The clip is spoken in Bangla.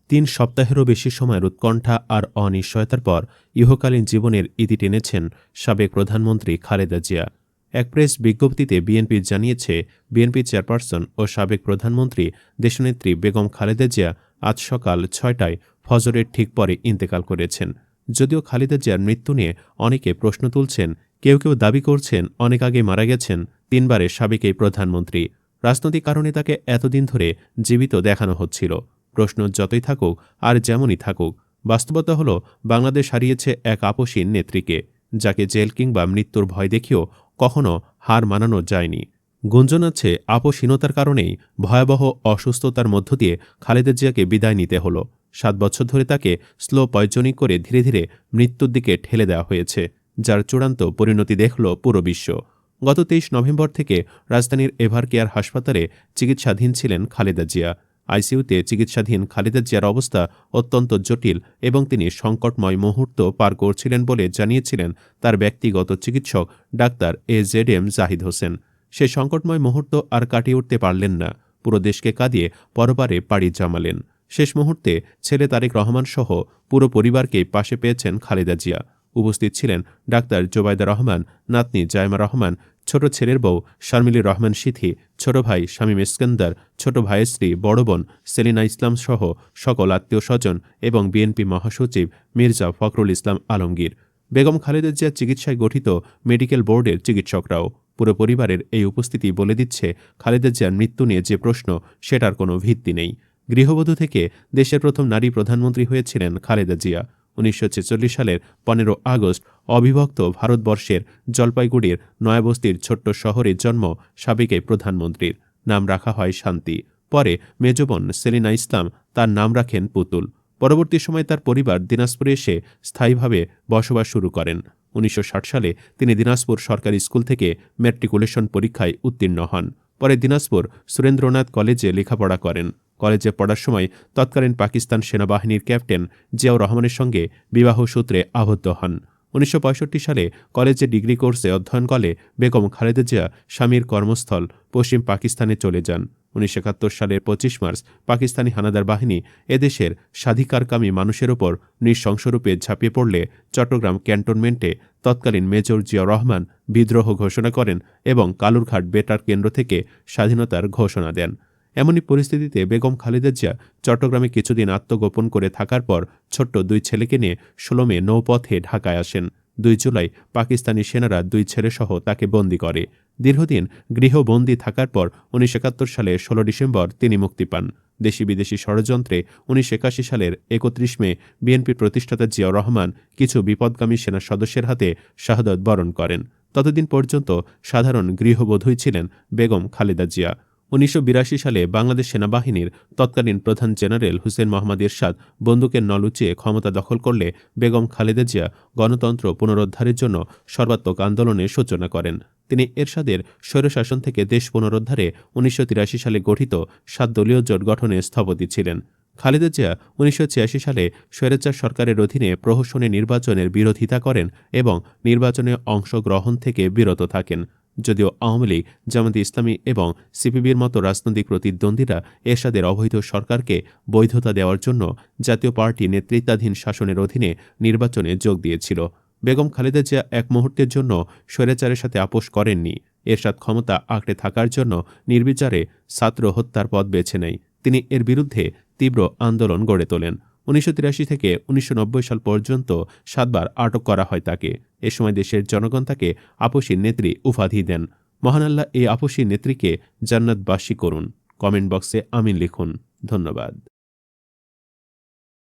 ৩ সপ্তাহেরও বেশি সময়ের উৎকণ্ঠা আর অনিশ্চয়তার পর ইহকালীন জীবনের ইতি টেনেছেন সাবেক প্রধানমন্ত্রী খালেদা জিয়া। এক প্রেস বিজ্ঞপ্তিতে বিএনপি জানিয়েছে, বিএনপি চেয়ারপারসন ও সাবেক প্রধানমন্ত্রী দেশনেত্রী বেগম খালেদা জিয়া আজ সকাল ৬টায় ফজরের ঠিক পরে ইন্তেকাল করেছেন। যদিও খালেদা জিয়ার মৃত্যু নিয়ে অনেকে প্রশ্ন তুলছেন, কেউ কেউ দাবি করছেন অনেক আগে মারা গেছেন ৩ বারের সাবেক এই প্রধানমন্ত্রী। রাজনৈতিক কারণে তাকে এতদিন ধরে জীবিত দেখানো হচ্ছিল। প্রশ্ন যতই থাকুক আর যেমনই থাকুক, বাস্তবতা হল বাংলাদেশ হারিয়েছে এক আপসীন নেত্রীকে, যাকে জেল কিংবা মৃত্যুর ভয় দেখিয়েও কখনো হার মানানো যায়নি। গুঞ্জন আছে আপসীনতার কারণেই ভয়াবহ অসুস্থতার মধ্য দিয়ে খালেদা জিয়াকে বিদায় নিতে হলো। ৭ বছর ধরে তাকে স্লো পয়জনিং করে ধীরে ধীরে মৃত্যুর দিকে ঠেলে দেওয়া হয়েছে, যার চূড়ান্ত পরিণতি দেখল পুরো বিশ্ব। গত ২৩ নভেম্বর থেকে রাজধানীর এভারকেয়ার হাসপাতালে চিকিৎসাধীন ছিলেন খালেদা জিয়া। আইসিইউতে চিকিৎসাধীন খালেদা জিয়ার অবস্থা অত্যন্ত জটিল এবং তিনি সংকটময় মুহূর্ত পার করছিলেন বলে জানিয়েছিলেন তার ব্যক্তিগত চিকিৎসক ডাক্তার AZM জাহিদ হোসেন। সে সংকটময় মুহূর্ত আর কাটিয়ে উঠতে পারলেন না। পুরো দেশকে কাঁদিয়ে পরপারে পাড়ি জমালেন। শেষ মুহূর্তে ছেলে তারেক রহমান সহ পুরো পরিবারকেই পাশে পেয়েছেন খালেদা জিয়া। উপস্থিত ছিলেন ডাক্তার জোবায়দা রহমান, নাতনি জায়মা রহমান, ছোট ছেলের বউ শারমিলি রহমান সিথি, ছোট ভাই শামীম ইস্কান্দার, ছোট ভাইয়ের স্ত্রী বড় বোন সেলিনা ইসলাম সহ সকল আত্মীয় স্বজন এবং বিএনপি মহাসচিব মির্জা ফখরুল ইসলাম আলমগীর, বেগম খালেদা জিয়ার চিকিৎসায় গঠিত মেডিকেল বোর্ডের চিকিৎসকরাও। পুরো পরিবারের এই উপস্থিতি বলে দিচ্ছে খালেদা জিয়ার মৃত্যু নিয়ে যে প্রশ্ন, সেটার কোনো ভিত্তি নেই। গৃহবধূ থেকে দেশের প্রথম নারী প্রধানমন্ত্রী হয়েছিলেন খালেদা জিয়া। ১৯৪৬ সালের ১৫ আগস্ট অবিভক্ত ভারতবর্ষের জলপাইগুড়ির নয়াবস্তির ছোট্ট শহরে জন্ম সাবেক এই প্রধানমন্ত্রীর। নাম রাখা হয় শান্তি। পরে মেজবোন সেলিনা ইসলাম তার নাম রাখেন পুতুল। পরবর্তী সময়ে তার পরিবার দিনাজপুরে এসে স্থায়ীভাবে বসবাস শুরু করেন। ১৯৬০ সালে তিনি দিনাজপুর সরকারি স্কুল থেকে ম্যাট্রিকুলেশন পরীক্ষায় উত্তীর্ণ হন। পরে দিনাজপুর সুরেন্দ্রনাথ কলেজে লেখাপড়া করেন। কলেজে পড়ার সময় তৎকালীন পাকিস্তান সেনাবাহিনীর ক্যাপ্টেন জিয়াউর রহমানের সঙ্গে বিবাহ সূত্রে আবদ্ধ হন। ১৯৬৫ সালে কলেজে ডিগ্রি কোর্সে অধ্যয়ন করে বেগম খালেদা জিয়া স্বামীর কর্মস্থল পশ্চিম পাকিস্তানে চলে যান। ১৯৭১ সালের ২৫ মার্চ পাকিস্তানি হানাদার বাহিনী এদেশের স্বাধিকারকামী মানুষের ওপর নৃশংসরূপে ঝাঁপিয়ে পড়লে চট্টগ্রাম ক্যান্টনমেন্টে তৎকালীন মেজর জিয়াউর রহমান বিদ্রোহ ঘোষণা করেন এবং কালুরঘাট বেতার কেন্দ্র থেকে স্বাধীনতার ঘোষণা দেন। এমনই পরিস্থিতিতে বেগম খালেদা জিয়া চট্টগ্রামে কিছুদিন আত্মগোপন করে থাকার পর ছোট্ট ২ ছেলেকে নিয়ে ১৬ মে নৌপথে ঢাকায় আসেন। ২ জুলাই পাকিস্তানি সেনারা ২ ছেলেসহ তাকে বন্দী করে। দীর্ঘদিন গৃহবন্দী থাকার পর ১৯৭১ সালের ১৬ ডিসেম্বর তিনি মুক্তি পান। দেশি বিদেশি ষড়যন্ত্রে ১৯৮১ সালের ৩১ মে বিএনপির প্রতিষ্ঠাতা জিয়াউর রহমান কিছু বিপদগামী সেনা সদস্যের হাতে শাহাদত বরণ করেন। ততদিন পর্যন্ত সাধারণ গৃহবধূই ছিলেন বেগম খালেদা জিয়া। ১৯৮২ সালে বাংলাদেশ সেনাবাহিনীর তৎকালীন প্রধান জেনারেল হুসেন মোহাম্মদ এরশাদ বন্দুকের নল উঁচিয়ে ক্ষমতা দখল করলে বেগম খালেদা জিয়া গণতন্ত্র পুনরুদ্ধারের জন্য সর্বাত্মক আন্দোলনের সূচনা করেন। তিনি এরশাদের স্বৈরশাসন থেকে দেশ পুনরুদ্ধারে ১৯৮৩ সালে গঠিত ৭ দলীয় জোট গঠনে স্থপতি ছিলেন। খালেদা জিয়া ১৯৮৬ সালে স্বৈরাচার সরকারের অধীনে প্রহসনী নির্বাচনের বিরোধিতা করেন এবং নির্বাচনে অংশগ্রহণ থেকে বিরত থাকেন। যদিও আওয়ামী লীগ, জামায়াতে ইসলামী এবং সিপিবির মতো রাজনৈতিক প্রতিদ্বন্দ্বীরা এরশাদের অবৈধ সরকারকে বৈধতা দেওয়ার জন্য জাতীয় পার্টি নেতৃত্বাধীন শাসনের অধীনে নির্বাচনে যোগ দিয়েছিল। বেগম খালেদা জিয়া এক মুহূর্তের জন্য স্বৈরাচারের সাথে আপোষ করেননি। এরশাদ ক্ষমতা আঁকড়ে থাকার জন্য নির্বিচারে ছাত্র হত্যার পথ বেছে নেয়। তিনি এর বিরুদ্ধে তীব্র আন্দোলন গড়ে তোলেন। ১৯৮৩ থেকে ১৯৯০ সাল পর্যন্ত ৭ বার আটক করা হয় তাকে। এ সময় দেশের জনগণ তাকে আপসী নেত্রী উপাধি দেন। মহান আল্লাহ এই আপসী নেত্রীকে জান্নাতবাসী করুন। কমেন্ট বক্সে আমিন লিখুন। ধন্যবাদ।